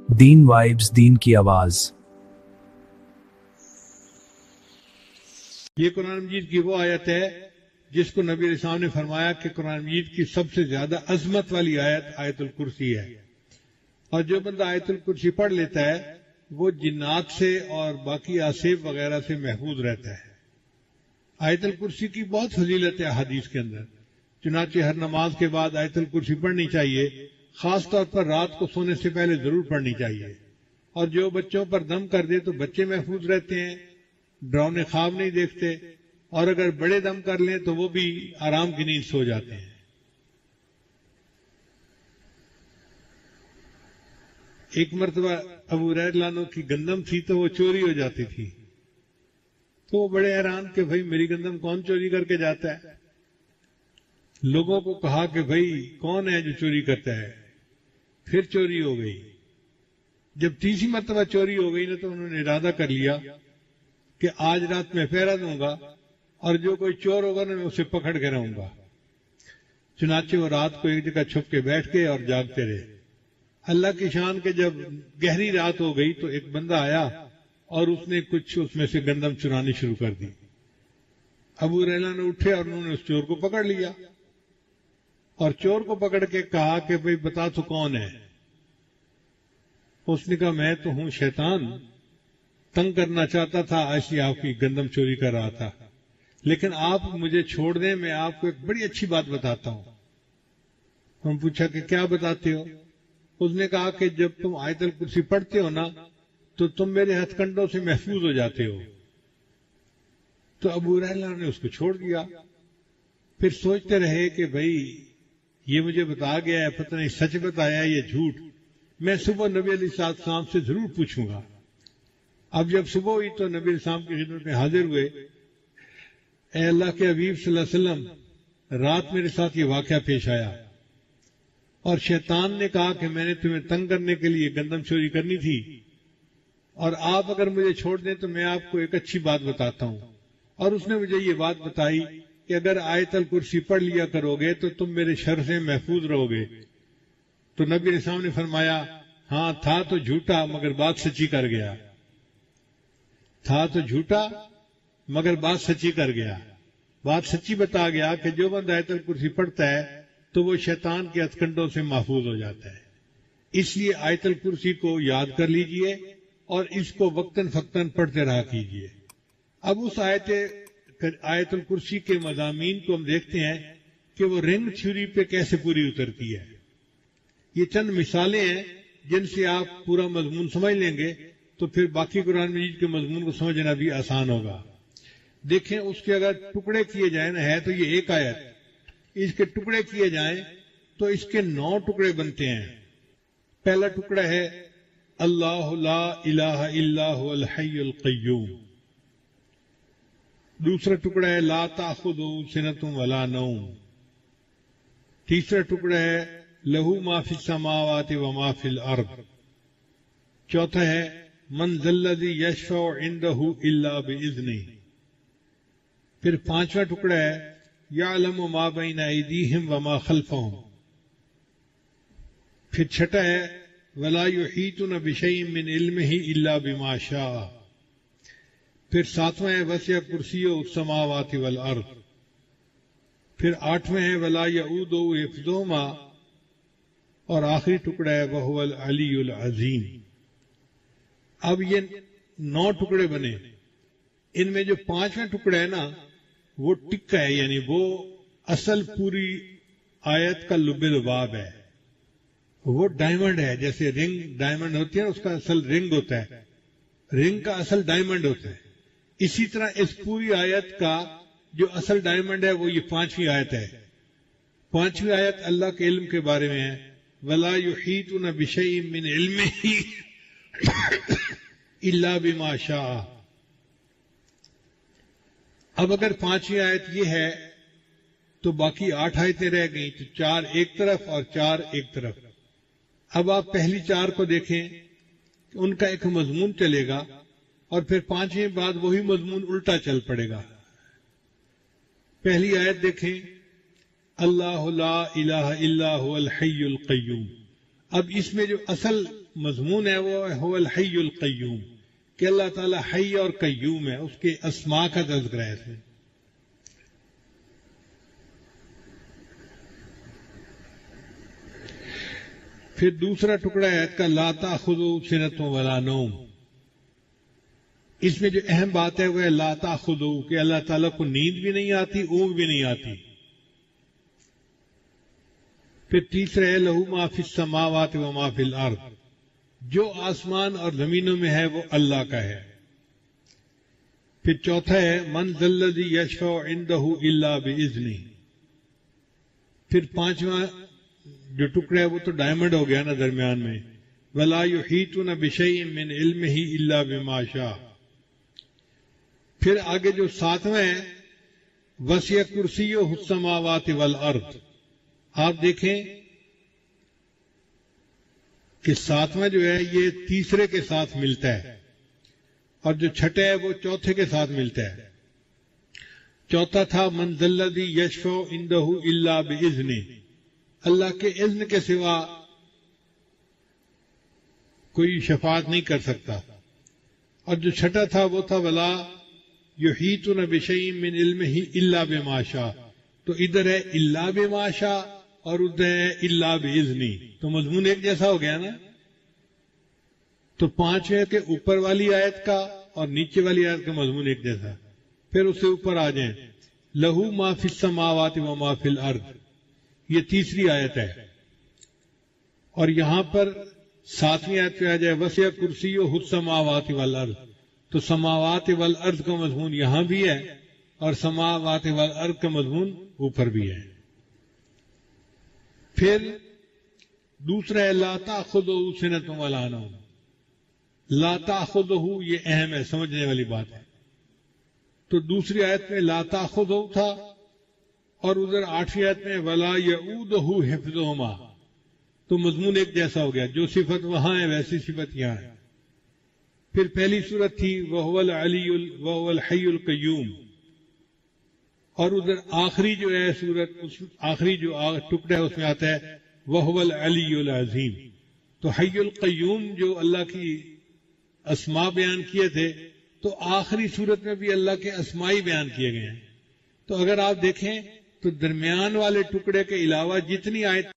دین vibes, دین کی آواز۔ یہ قرآن مجید کی وہ آیت ہے جس کو نبی علیہ السلام نے فرمایا کہ قرآن مجید کی سب سے زیادہ عظمت والی آیت آیت الکرسی ہے، اور جو بندہ آیت الکرسی پڑھ لیتا ہے وہ جنات سے اور باقی آصف وغیرہ سے محفوظ رہتا ہے۔ آیت الکرسی کی بہت فضیلت ہے حدیث کے اندر، چنانچہ ہر نماز کے بعد آیت الکرسی پڑھنی چاہیے، خاص طور پر رات کو سونے سے پہلے ضرور پڑھنی چاہیے۔ اور جو بچوں پر دم کر دے تو بچے محفوظ رہتے ہیں، ڈراؤنے خواب نہیں دیکھتے، اور اگر بڑے دم کر لیں تو وہ بھی آرام کی نیند سو جاتے ہیں۔ ایک مرتبہ ابو ہریرہ رضی اللہ عنہ کی گندم تھی تو وہ چوری ہو جاتی تھی، تو وہ بڑے حیران کہ بھائی میری گندم کون چوری کر کے جاتا ہے؟ لوگوں کو کہا کہ بھائی کون ہے جو چوری کرتا ہے؟ پھر چوری ہو گئی۔ جب تیسری مرتبہ چوری ہو گئی نا تو انہوں نے ارادہ کر لیا کہ آج رات میں پہرا دوں گا اور جو کوئی چور ہوگا نا میں اسے پکڑ کے رہوں گا۔ چنانچہ وہ رات کو ایک جگہ چھپ کے بیٹھ گئے اور جاگتے رہے۔ اللہ کی شان کے جب گہری رات ہو گئی تو ایک بندہ آیا اور اس نے کچھ اس میں سے گندم چرانی شروع کر دی۔ ابو ہریرہ نے اٹھے اور انہوں نے اس چور کو پکڑ لیا، اور چور کو پکڑ کے کہا کہ بھئی بتا تو کون ہے؟ اس نے کہا میں تو ہوں شیطان، تنگ کرنا چاہتا تھا، ایسی آپ کی گندم چوری کر رہا تھا، لیکن آپ مجھے چھوڑ دیں، میں آپ کو ایک بڑی اچھی بات بتاتا ہوں۔ ہم پوچھا کہ کیا بتاتے ہو؟ اس نے کہا کہ جب تم آیت الکرسی پڑھتے ہو نا تو تم میرے ہتھ کنڈوں سے محفوظ ہو جاتے ہو۔ تو ابو ہریرہ نے اس کو چھوڑ دیا۔ پھر سوچتے رہے کہ بھئی یہ مجھے بتا گیا ہے، پتہ نہیں سچ بتایا یا جھوٹ، میں صبح نبی علیہ السلام سے ضرور پوچھوں گا۔ اب جب صبح ہوئی تو نبی علیہ السلام کی خدمت میں حاضر ہوئے۔ اے اللہ کے حبیب صلی اللہ علیہ وسلم، رات میرے ساتھ یہ واقعہ پیش آیا اور شیطان نے کہا کہ میں نے تمہیں تنگ کرنے کے لیے گندم چوری کرنی تھی، اور آپ اگر مجھے چھوڑ دیں تو میں آپ کو ایک اچھی بات بتاتا ہوں۔ اور اس نے مجھے یہ بات بتائی کہ اگر آیت الکرسی پڑھ لیا کرو گے تو تم میرے شر سے محفوظ رہو گے۔ تو نبی علیہ السلام نے فرمایا ہاں تھا تو جھوٹا مگر بات سچی کر گیا، تھا تو جھوٹا مگر بات سچی کر گیا۔ بات سچی بتا گیا کہ جو بندہ آیت الکرسی پڑھتا ہے تو وہ شیطان کے ہتھ کنڈوں سے محفوظ ہو جاتا ہے۔ اس لیے آیت الکرسی کو یاد کر لیجئے اور اس کو وقتاً فقتاً پڑھتے رہا کیجئے۔ اب اس آیت الکرسی کے مضامین کو ہم دیکھتے ہیں کہ وہ رنگ تھیوری پہ کیسے پوری اترتی ہے۔ یہ چند مثالیں ہیں جن سے آپ پورا مضمون سمجھ لیں گے تو پھر باقی قرآن مجید کے مضمون کو سمجھنا بھی آسان ہوگا۔ دیکھیں اس کے اگر ٹکڑے کیے جائیں نا، ہے تو یہ ایک آیت، اس کے ٹکڑے کیے جائیں تو اس کے 9 ٹکڑے بنتے ہیں۔ پہلا ٹکڑا ہے اللہ لا الہ الا هو الحی القیوم، دوسرا ٹکڑا ہے لا تأخذہ سنۃ ولا نوم، تیسرا ٹکڑا ہے لہ ما فی السماوات وما فی الارض، چوتھا ہے من ذا الذی یشفع عندہ الا باذنہ، پھر پانچواں ٹکڑا ہے یعلم ما بین ایدیہم وما خلفہم، پھر چھٹا ہے ولا یحیطون بشیء من علمہ الا بما شاء، پھر ساتواں ہے وسع کرسیہ السماوات والارض، پھر آٹھواں ہے ولا یؤودہ حفظہما، اور آخری ٹکڑا ہے وہو العلی العظیم۔ اب یہ 9 ٹکڑے بنے، ان میں جو 5واں ٹکڑا ہے نا وہ ٹکا ہے، یعنی وہ اصل پوری آیت کا لب لباب ہے، وہ ڈائمنڈ ہے، جیسے رنگ ڈائمنڈ ہوتی ہے نا، اس کا اصل رنگ ہوتا ہے، رنگ کا اصل ڈائمنڈ ہوتا ہے۔ اسی طرح اس پوری آیت کا جو اصل ڈائمنڈ ہے وہ یہ 5ویں آیت ہے۔ 5ویں آیت اللہ کے علم کے بارے میں ہے، وَلَا يُحِيطُونَ بِشَيْءٍ مِّنْ عِلْمِهِ إِلَّا بِمَا شَاءَ۔ اب اگر 5ویں آیت یہ ہے تو باقی 8 آیتیں رہ گئیں، تو 4 ایک طرف اور 4 ایک طرف۔ اب آپ پہلی 4 کو دیکھیں، ان کا ایک مضمون چلے گا، اور پھر 5ویں بعد وہی مضمون الٹا چل پڑے گا۔ پہلی آیت دیکھیں اللہ لا الہ الا هو الحی القیوم، اب اس میں جو اصل مضمون ہے وہ هو الحی القیوم، کہ اللہ تعالیٰ حی اور قیوم ہے، اس کے اسماء کا تذکرہ ہے اس میں۔ پھر دوسرا ٹکڑا آیت کا لا تأخذہ سنۃ ولا نوم، اس میں جو اہم بات ہے وہ ہے لا تأخذہ، کہ اللہ تعالیٰ کو نیند بھی نہیں آتی، اونگ بھی نہیں آتی۔ پھر تیسرا ہے لہو ما فی السماوات و ما فی الارض، جو آسمان اور زمینوں میں ہے وہ اللہ کا ہے۔ پھر چوتھا ہے من ذا الذی یشفع عندہ الا باذنہ۔ پھر پانچواں جو ٹکڑا ہے وہ تو ڈائمنڈ ہو گیا نا درمیان میں، ولا یحیطون بشیء من علمہ الا بما شاء۔ پھر آگے جو ساتواں ہے وسع کرسیہ السماوات والارض، آپ دیکھیں کہ ساتواں جو ہے یہ تیسرے کے ساتھ ملتا ہے، اور جو چھٹا ہے وہ چوتھے کے ساتھ ملتا ہے۔ چوتھا تھا من ذا الذی یشفع عندہ الا باذنہ، اللہ کے اذن کے سوا کوئی شفاعت نہیں کر سکتا۔ اور جو چھٹا تھا وہ تھا ولا یحیطون بشیء من علمہ الا بما شاء، تو ادھر ہے الا بما شاء اور ادھر ہے الا باذنہ، تو مضمون ایک جیسا ہو گیا نا۔ تو پانچ ہے کہ اوپر والی آیت کا اور نیچے والی آیت کا مضمون ایک جیسا۔ پھر اس سے اوپر آ جائیں لہو ما فی السماوات و ما فی الارض، یہ تیسری آیت ہے، اور یہاں پر ساتویں آیت پہ آ جائے وسع کرسیہ السماوات والارض، تو سماوات والارض کا مضمون یہاں بھی ہے اور سماوات والارض کا مضمون اوپر بھی ہے۔ پھر دوسرا ہے لا تأخذہ سنۃ ولا نوم، لا تأخذہ یہ اہم ہے، سمجھنے والی بات ہے۔ تو دوسری آیت میں لا تأخذہ تھا، اور ادھر آٹھویں آیت میں ولا یعودہ حفظہما، تو مضمون ایک جیسا ہو گیا، جو صفت وہاں ہے ویسی صفت یہاں ہے۔ پھر پہلی صورت تھی وہو الحی القیوم، اور ادھر آخری جو ہے سورت، آخری جو ٹکڑا ہے اس میں آتا ہے وہو العلی العظیم۔ تو حی القیوم جو اللہ کی اسماء بیان کیے تھے، تو آخری صورت میں بھی اللہ کے اسماء ہی بیان کیے گئے ہیں۔ تو اگر آپ دیکھیں تو درمیان والے ٹکڑے کے علاوہ جتنی آیت